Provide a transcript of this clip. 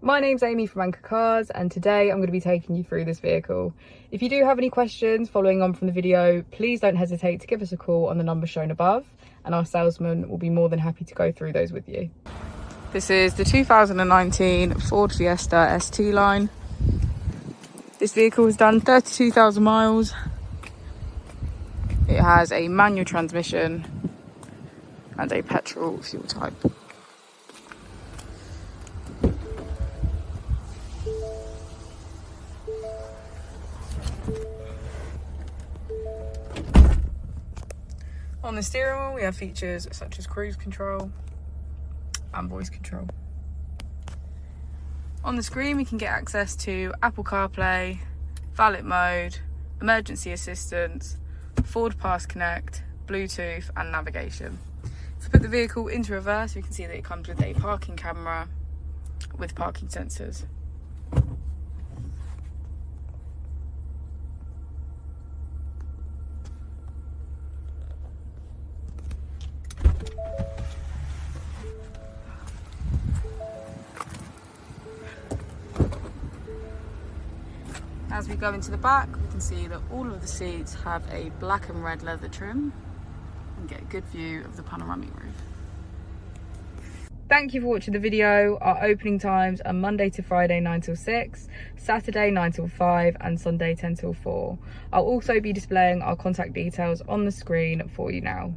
My name's Amy from Anchor Cars, and today I'm going to be taking you through this vehicle. If you do have any questions following on from the video, please don't hesitate to give us a call on the number shown above, and our salesman will be more than happy to go through those with you. This is the 2019 Ford Fiesta ST line. This vehicle has done 32,000 miles. It has a manual transmission and a petrol fuel type. On the steering wheel we have features such as cruise control and voice control. On the screen we can get access to Apple CarPlay, valet mode, emergency assistance, Ford Pass Connect, Bluetooth and navigation. If we put the vehicle into reverse, we can see that it comes with a parking camera with parking sensors. As we go into the back, we can see that all of the seats have a black and red leather trim and get a good view of the panoramic roof. Thank you for watching the video. Our opening times are Monday to Friday 9 till 6, Saturday 9 till 5 and Sunday 10 till 4. I'll also be displaying our contact details on the screen for you now.